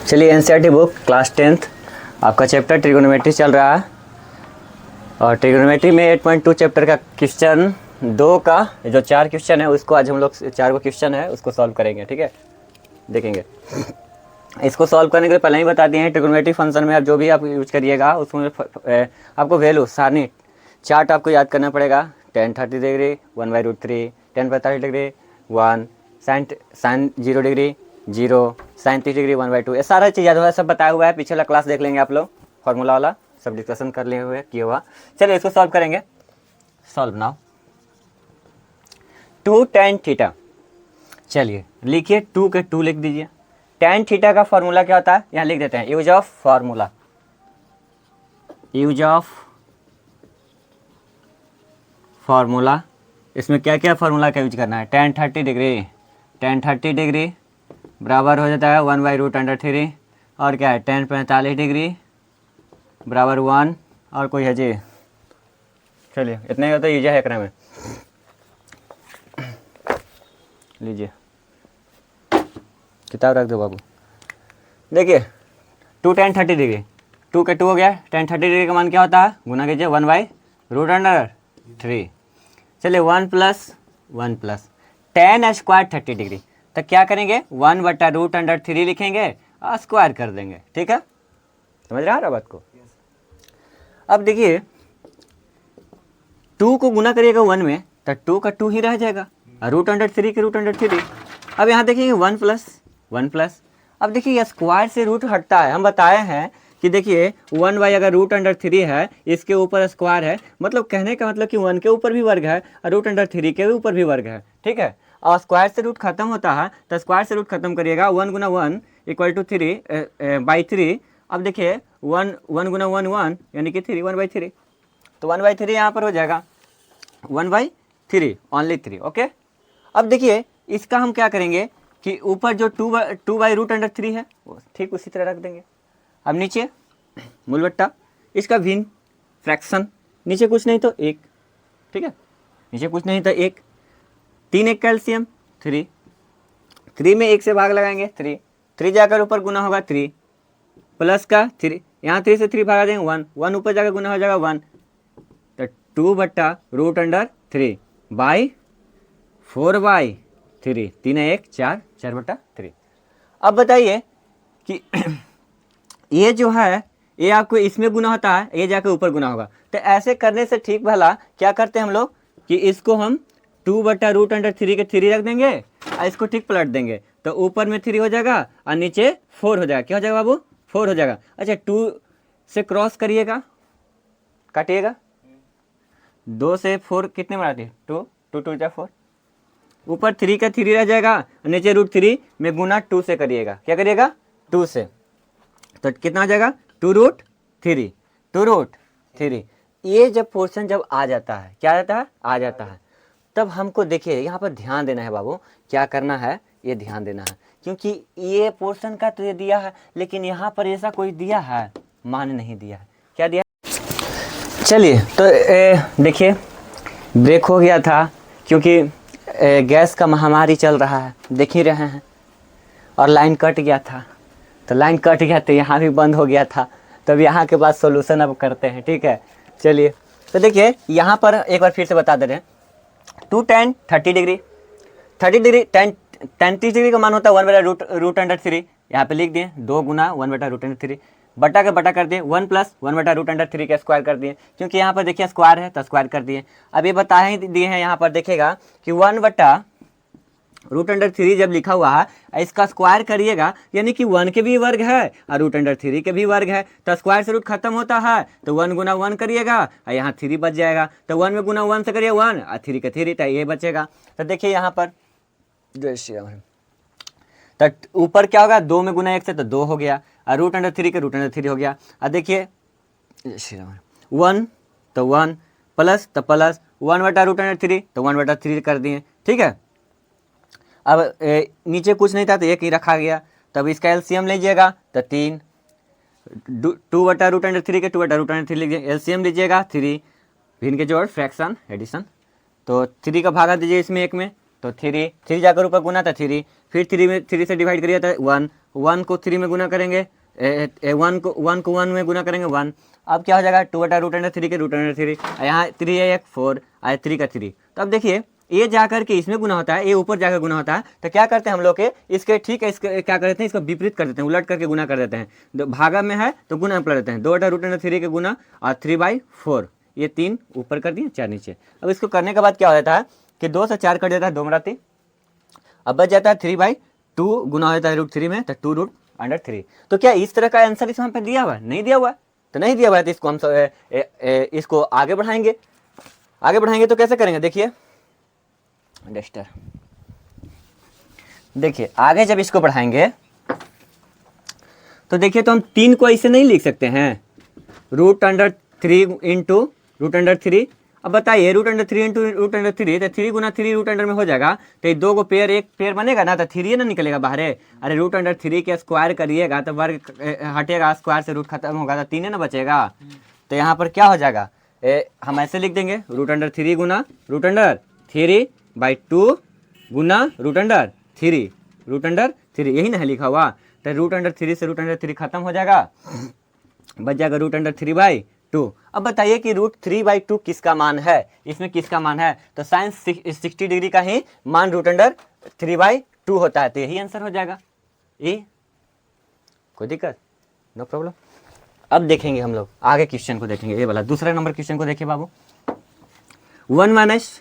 चलिए NCERT book class 10th आपका chapter trigonometry चल रहा है और ट्रिगोनोमेट्री में 8.2 चैप्टर का क्वेश्चन 2 का जो 4 क्वेश्चन है उसको आज हम लोग 4 को क्वेश्चन है उसको सॉल्व करेंगे। ठीक है, देखेंगे। इसको सॉल्व करने के लिए पहले ही बता दिए हैं, ट्रिगोनोमेट्री फंक्शन में आप जो भी आप यूज करिएगा उसमें आपको वैल्यू सारणी चार्ट आपको याद करना पड़ेगा। tan 30 degree 1/√3, tan 45 degree 1, sin 0 degree 0, sin 30 degree 1/2, ये सारा चीज़ याद हुआ है, सब बताया हुआ है। पिछला क्लास देख लेंगे आप लोग, फार्मूला वाला सब डिस्कशन कर लिए हुए किया हुआ। चलिए इसको सॉल्व करेंगे। Solve now 2 tan theta. चलिए लिखिए 2 के 2 लिख दीजिए। tan थीटा का फार्मूला क्या होता है यहाँ लिख देते हैं, use of formula. Use of formula, इसमें क्या क्या फार्मूला का यूज करना है। tan 30 डिग्री बराबर हो जाता है 1/√3 और क्या है tan 45 डिग्री बराबर 1 और कोई है जी। चलिए इतना ही होता है, यूज है एकरा में। लीजिए किताब रख दो बाबू। देखिए 2 tan 30 डिग्री, 2 के 2 हो गया। tan 30 डिग्री का मान क्या होता है, गुना कीजिए 1/√3। चलिए 1 प्लस tan स्क्वायर 30 डिग्री, तो क्या करेंगे 1/√3 लिखेंगे और स्क्वायर कर देंगे। ठीक है, समझ रहा है बात को। अब देखिए 2 को गुना करिएगा 1 में तो 2 का 2 ही रह जाएगा और √3 के √3। अब यहाँ देखिए 1 प्लस, अब देखिए ये स्क्वायर से रूट हटता है। हम बताए हैं कि देखिए 1 अगर √3 है, इसके ऊपर स्क्वायर है, मतलब कहने का मतलब कि 1 के ऊपर भी वर्ग है और √3 के ऊपर भी वर्ग है। ठीक है, और स्क्वायर से रूट खत्म होता है तो स्क्वायर से रूट खत्म करिएगा। 1 गुना 1 = 3/3। अब देखिए 1 गुना 1 1 यानी कि 3 1/3, तो 1/3 यहाँ पर हो जाएगा 1/3 ओनली 3। ओके, अब देखिए इसका हम क्या करेंगे कि ऊपर जो 2/√3 है वो ठीक उसी तरह रख देंगे। अब नीचे मूलबट्टा, इसका भिन्न फ्रैक्शन, नीचे कुछ नहीं तो 1। ठीक है, नीचे कुछ नहीं तो 1, 3 1 कैल्शियम 3 में 1 से भाग लगाएंगे 3 जाकर ऊपर गुना होगा 3 प्लस का 3, यहाँ 3 से 3 भागा देंगे 1 ऊपर जाकर गुना हो जाएगा 1, तो 2/√3 बाई 4/3, 3 1 4/3। अब बताइए कि ये जो है ये आपको इसमें गुना होता है, ये जाकर ऊपर गुना होगा। तो ऐसे करने से ठीक भला क्या करते हैं हम लोग कि इसको हम 2/√3 के 3 रख देंगे और इसको ठीक पलट देंगे, तो ऊपर में 3 हो जाएगा और नीचे 4 हो जाएगा। क्या हो जाएगा बाबू, 4 हो जाएगा। अच्छा 2 से क्रॉस करिएगा, काटिएगा, 2 से 4 कितने में आती है, 2 2 2 4, ऊपर 3 का 3 रह जाएगा, नीचे √3 में गुना 2 से करिएगा। क्या करिएगा 2 से, तो कितना आ जाएगा 2√3। ये जब पोर्शन जब आ जाता है, क्या आ जाता है, तब हमको देखिए यहाँ पर ध्यान देना है बाबू। क्या करना है, ये ध्यान देना है, क्योंकि ये पोर्शन का तो ये दिया है, लेकिन यहाँ पर ऐसा कोई दिया है, मान नहीं दिया है। क्या दिया, चलिए तो देखिए ब्रेक हो गया था क्योंकि गैस का महामारी चल रहा है, देख ही रहे हैं, और लाइन कट गया था, तो लाइन कट गया तो यहाँ भी बंद हो गया था। तब यहाँ के बाद सॉल्यूशन अब करते हैं। ठीक है, चलिए तो देखिए यहाँ पर एक बार फिर से बता दे रहे हैं। 2 tan 30 डिग्री tan 30 डिग्री का मान होता है 1/√3, यहाँ पे लिख दिए 2 गुना 1/√3, बटा के बटा कर दिए 1 प्लस 1/√3 का स्क्वायर कर दिए, क्योंकि यहाँ पर देखिए स्क्वायर है तो स्क्वायर कर दिए। अब ये बता ही दिए हैं, यहाँ पर देखिएगा कि 1/√3 जब लिखा हुआ है, इसका स्क्वायर करिएगा यानी कि 1 के भी वर्ग है और √3 के भी वर्ग है, तो स्क्वायर से रूट खत्म होता है तो 1 गुना 1 करिएगा और यहाँ 3 बच जाएगा, तो 1 में गुना 1 से करिए 1 और 3 के 3, तो ये बचेगा। तो देखिए यहाँ पर तो ऊपर क्या होगा, 2 में गुना 1 से तो 2 हो गया और √3 के √3 हो गया। और देखिए 1 तो 1 प्लस तो प्लस 1/√3 तो 1/3 कर दिए। ठीक है, अब नीचे कुछ नहीं था तो 1 ही रखा गया, तब इसका एलसीएम लीजिएगा तो 3, 2/√3 के 2/√3 लीजिए, एलसीएम लीजिएगा 3, भिन्न के जोड़ फ्रैक्शन एडिशन, तो 3 का भागा दीजिए इसमें 1 में तो थ्री, थ्री जाकर ऊपर गुना था थ्री, फिर थ्री से डिवाइड करिए तो वन, वन को थ्री में गुना करेंगे, वन को वन में गुना करेंगे वन। अब क्या हो जाएगा, टू बटा रूट अंडर थ्री के रूट अंडर थ्री, यहाँ थ्री है एक फोर, आया थ्री का थ्री। तो अब देखिए ये जाकर के इसमें गुना होता है, ये ऊपर जाकर गुना होता है, तो क्या करते हैं हम लोग के इसके ठीक है, इसके क्या करते हैं, इसको विपरीत कर देते हैं, उलट करके गुना कर देते हैं। भागा में है तो गुना पलट देते हैं, दो बटा रूट अंडर थ्री के गुना और थ्री बाई फोर, ये तीन ऊपर कर दिए, चार नीचे। अब इसको करने के बाद क्या हो जाता है कि दो से चार कट जाता है, दो बटा तीन, अब बच जाता है थ्री बाई टू, गुना हो जाता है रूट थ्री में, तो टू रूट अंडर थ्री। तो क्या इस तरह का आंसर इसमें पे दिया हुआ है? नहीं दिया हुआ है, तो नहीं दिया हुआ है तो इसको हम इसको आगे बढ़ाएंगे। आगे बढ़ाएंगे तो कैसे करेंगे, देखिए डस्टर, देखिए आगे जब इसको बढ़ाएंगे तो देखिए तो हम तीन को ऐसे नहीं लिख सकते हैं, root under three into root under three. अब बताइए root under three into root under three, तो थ्री गुना थ्री रूट अंडर में हो जाएगा, तो ये दो को पेयर, एक पेयर बनेगा ना, तो थ्री ना निकलेगा बाहर। अरे रूट अंडर थ्री के स्क्वायर करिएगा तो वर्ग हटेगा, स्क्वायर से रूट खत्म होगा, तो तीन ना बचेगा। तो यहाँ पर क्या हो जाएगा, हम ऐसे लिख देंगे रूट अंडर थ्री गुना root under three by two गुना root under three, root under three, यही ना है लिखा हुआ। तो रूट अंडर थ्री से रूट अंडर थ्री खत्म हो जाएगा, बच जाएगा root under three by two. अब बताइए कि रूट थ्री बाई टू किसका मान है, इसमें किसका मान है, तो साइन 60 डिग्री का ही मान root under three by two होता है, तो यही आंसर हो जाएगा। ये कोई दिक्कत, नो प्रॉब्लम। अब देखेंगे हम लोग आगे क्वेश्चन को देखेंगे, ये वाला दूसरा नंबर क्वेश्चन को देखिए बाबू। One minus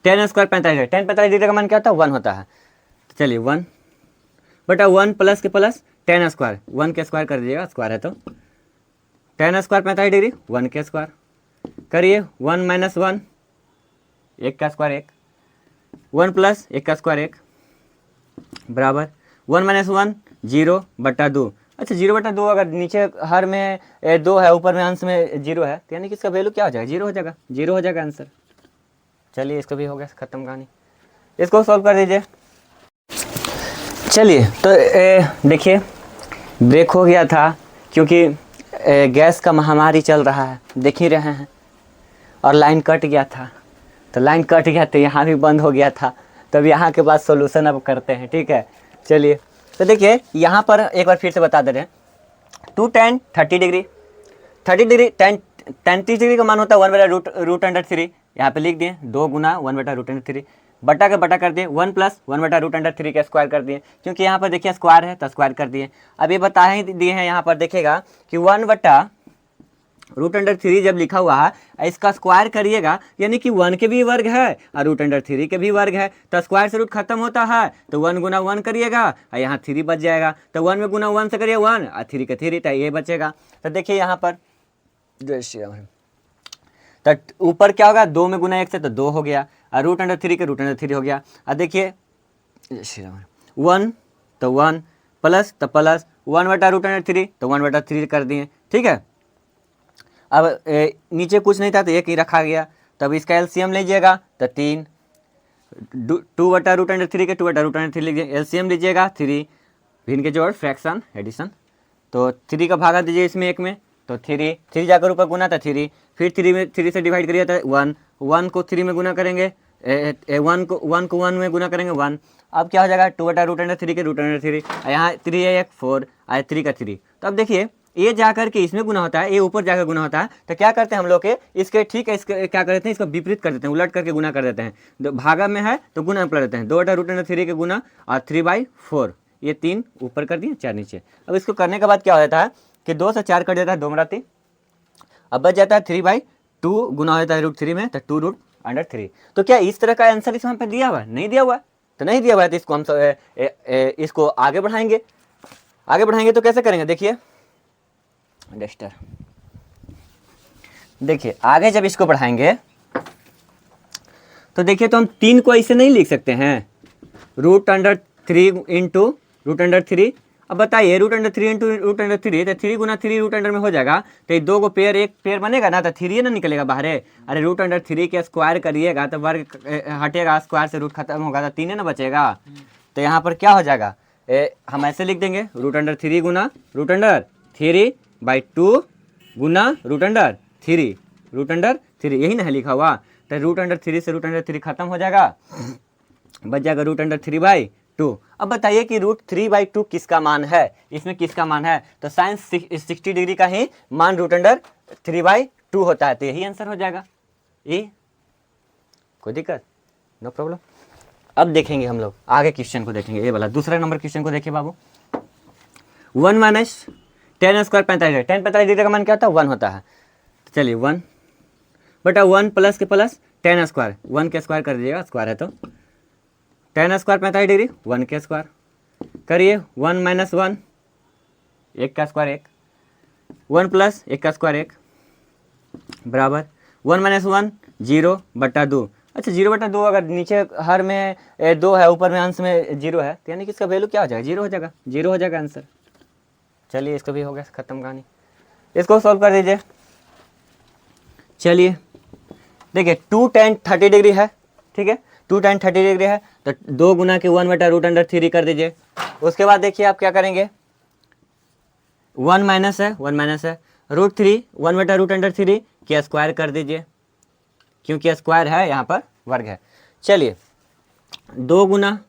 ten square 45, 10 45 degree का मान क्या होता है, वन होता है। तो चलिए वन बटा वन प्लस के प्लस टेन स्क्वायर, वन के स्क्वायर कर दीजिएगा, स्क्वायर है तो टेन स्क्वायर 45 डिग्री, वन के स्क्वायर करिए, वन माइनस वन, एक का स्क्वायर एक, वन प्लस एक का स्क्वायर एक, बराबर वन माइनस वन जीरो बटा दो। अच्छा जीरो बटा दो, अगर नीचे हर में दो है, ऊपर में अंश में जीरो है, तो यानी कि इसका वैल्यू क्या हो जाएगा, जीरो हो जाएगा, जीरो हो जाएगा आंसर। चलिए इसको भी हो गया खत्म कहानी, इसको सॉल्व कर दीजिए। चलिए तो देखिए ब्रेक हो गया था क्योंकि गैस का महामारी चल रहा है, देख ही रहे हैं, और लाइन कट गया था, तो लाइन कट गया तो यहाँ भी बंद हो गया था, तब यहाँ के बाद सॉल्यूशन अब करते हैं, ठीक है। चलिए तो देखिए यहाँ पर एक बार फिर से बता दे रहे हैं, to tan 30 degree, 30 degree 30 degree का मान होता है वन बटा रूट अंडर थ्री, यहाँ पे लिख दिए दो गुना वन बटा रूट अंडर थ्री, बटा का बटा कर दिए, वन प्लस वन बटा रूट अंडर थ्री का स्क्वायर कर दिए, क्योंकि यहाँ पर देखिए स्क्वायर है तो स्क्वायर कर दिए। अब ये बता ही दिए हैं यहाँ पर देखिएगा कि वन बटा रूट अंडर थ्री जब लिखा हुआ है इसका स्क्वायर करिएगा, यानी कि वन के भी वर्ग है और रूट अंडर थ्री के भी वर्ग है, तो स्क्वायर से रूट खत्म होता है, तो वन गुना वन करिएगा और यहाँ थ्री बच जाएगा, तो वन में गुना वन से करिए वन और थ्री के थ्री, तो ये बचेगा। तो देखिए यहाँ पर तो ऊपर क्या होगा, दो में गुना एक से तो दो हो गया, और रूट अंडर थ्री के रूट अंडर थ्री हो गया। और देखिए वन तो वन प्लस तो प्लस वन बटा रूट अंडर थ्री, तो वन बटा थ्री कर दिए, ठीक है। अब नीचे कुछ नहीं था तो एक ही रखा गया, तब इसका एलसीएम लीजिएगा तो तीन, टू बटा रूट अंडर थ्री के टू बटा रूट अंडर थ्री लीजिए, एलसीएम लीजिएगा थ्री, भिन्न के जोड़ फ्रैक्शन एडिशन, तो थ्री का भागा दीजिए इसमें एक में, तो थ्री, थ्री जाकर ऊपर गुना था थ्री, फिर थ्री से डिवाइड करिए तो वन, वन को थ्री में गुना करेंगे, वन को वन में गुना करेंगे वन। अब क्या हो जाएगा, टू बटा रूट अंडर थ्री के रूट अंडर थ्री, यहाँ थ्री है एक फोर, आया थ्री का थ्री। तो अब देखिए ये जाकर के इसमें गुना होता है, ये ऊपर जाकर गुना होता है, तो क्या करते हैं हम लोग के इसके ठीक है, इसके क्या करते हैं, इसको विपरीत कर देते हैं, उलट करके गुना कर देते हैं। भागा में है तो गुना पलट देते हैं, दो बटा रूट अंडर थ्री के गुना और थ्री बाई फोर, ये तीन ऊपर कर दिए, चार नीचे। अब इसको करने के बाद क्या हो जाता है कि दो से चार कट जाता है, दो बटा तीन, अब बच जाता है थ्री बाई टू, गुना हो जाता है रूट थ्री में, तो टू रूट अंडर थ्री। तो क्या इस तरह का आंसर इसमें पे दिया हुआ है? नहीं दिया हुआ है, तो नहीं दिया हुआ है तो इसको हम इसको आगे बढ़ाएंगे। आगे बढ़ाएंगे तो कैसे करेंगे, देखिए डस्टर, देखिए आगे जब इसको बढ़ाएंगे तो देखिए तो हम तीन को ऐसे नहीं लिख सकते हैं, root under three into root under three. अब बताइए root under three into root under three, तो थ्री गुना थ्री रूट अंडर में हो जाएगा, तो ये दो को पेयर, एक पेयर बनेगा ना, तो थ्री ना निकलेगा बाहर। अरे रूट अंडर थ्री के स्क्वायर करिएगा तो वर्ग हटेगा, स्क्वायर से रूट खत्म होगा, तो तीन ना बचेगा। तो यहाँ पर क्या हो जाएगा, हम ऐसे लिख देंगे रूट अंडर थ्री गुना root under three by two गुना root under three, root under three, यही ना है लिखा हुआ। तो रूट अंडर थ्री से रूट अंडर थ्री खत्म हो जाएगा, बच जाएगा √3/2। अब बताइए कि √3/2 किसका मान है, इसमें किसका मान है, तो साइन 60 डिग्री का ही मान √3/2 होता है, तो यही आंसर हो जाएगा। ये कोई दिक्कत, नो प्रॉब्लम। अब देखेंगे हम लोग आगे क्वेश्चन को देखेंगे, ये वाला दूसरा नंबर क्वेश्चन को देखिए बाबू। 1 माइनस टेन स्क्वायर 45, 10 45 डिग्री का मान क्या होता है, 1 होता है। तो चलिए 1 बटा 1 प्लस के प्लस 10 स्क्वायर, 1 के स्क्वायर कर दीजिएगा, स्क्वायर है तो 10 स्क्वायर 45 डिग्री, 1 के स्क्वायर करिए, 1 माइनस 1 1 का स्क्वायर 1, 1 प्लस 1 का स्क्वायर 1 बराबर 1 माइनस 1 0/2। अच्छा 0/2, अगर नीचे हर में 2 है, ऊपर में अंश में 0 है, तो यानी कि इसका वैल्यू क्या हो जाएगा, 0 हो जाएगा, 0 हो जाएगा आंसर। चलिए इसको भी हो गया खत्म कहानी, इसको सॉल्व कर दीजिए। चलिए देखिए 2 tan 30 डिग्री है, ठीक है, 2 tan 30 डिग्री है, तो 2 गुना के 1/√3 कर दीजिए। उसके बाद देखिए आप क्या करेंगे, 1 माइनस है, 1 माइनस है, √3 1/√3 के स्क्वायर कर दीजिए, क्योंकि स्क्वायर है यहाँ पर वर्ग है। चलिए 2 गुना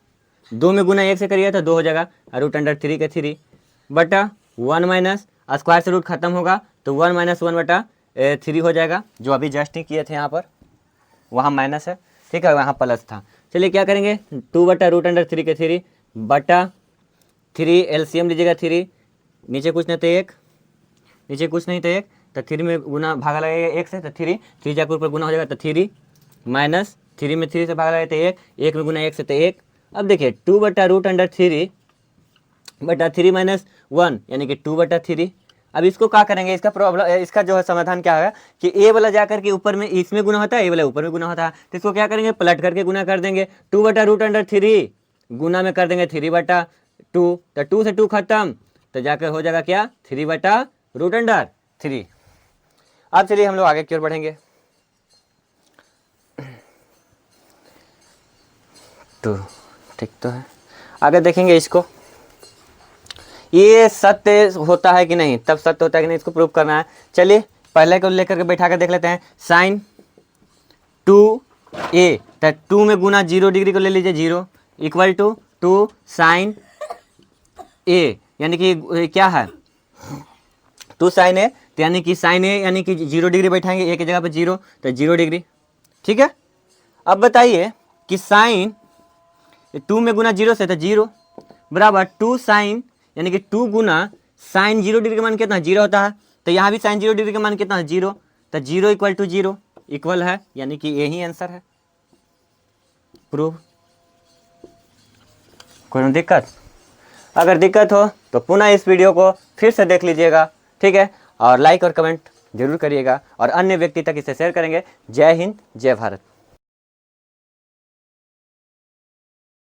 2 में गुना 1 से करिए तो 2 हो जाएगा, √3 के 3 बटा 1 माइनस स्क्वायर से रूट खत्म होगा तो 1 माइनस 1/3 हो जाएगा, जो अभी जस्ट ही किए थे यहाँ पर, वहाँ माइनस है, ठीक है, वहाँ प्लस था। चलिए क्या करेंगे, 2/√3 के 3 बटा 3 एलसीएम लीजिएगा, 3 नीचे कुछ नहीं तो 1, नीचे कुछ नहीं तो 1, तो 3 में गुना भागा लगेगा 1 से, तो 3 जाकर ऊपर गुना हो जाएगा, तो 3 माइनस 3 में 3 से भागा लगेगा तो 1 में गुना 1 से तो 1। अब देखिए 2/√3 बटा 3 माइनस 1 यानी कि 2/3। अब इसको क्या करेंगे, इसका प्रॉब्लम, इसका जो है समाधान क्या है कि ए वाला जाकर के ऊपर में इसमें गुना होता है, ए वाला ऊपर में गुना होता है, तो इसको क्या करेंगे, पलट करके गुना कर देंगे, 2/√3 गुना में कर देंगे 3/2, तो 2 से 2 खत्म, तो जाकर हो जाएगा क्या, 3/√3। अब चलिए हम लोग आगे की ओर बढ़ेंगे। तो ठीक तो है, आगे देखेंगे इसको, ये सत्य होता है कि नहीं, तब सत्य होता है कि नहीं, इसको प्रूव करना है। चलिए पहले को लेकर के बैठा कर देख लेते हैं। साइन 2a, तो 2 में गुना 0 डिग्री को ले लीजिए, 0 इक्वल टू 2 साइन a, यानी कि क्या है 2 साइन a, तो यानी कि साइन a यानी कि 0 डिग्री बैठाएंगे, a की जगह पर 0, तो 0 डिग्री, ठीक है। अब बताइए कि साइन 2 में गुना 0 से, तो 0 बराबर 2 साइन, यानी कि 2 गुना साइन 0 डिग्री का मान कितना 0 होता है, तो यहाँ भी साइन 0 डिग्री का मान कितना है 0, तो 0 इक्वल टू 0 इक्वल है, यानी कि यही आंसर है, प्रूव। कोई दिक्कत, अगर दिक्कत हो तो पुनः इस वीडियो को फिर से देख लीजिएगा, ठीक है, और लाइक और कमेंट जरूर करिएगा और अन्य व्यक्ति तक इसे शेयर करेंगे। जय हिंद, जय भारत।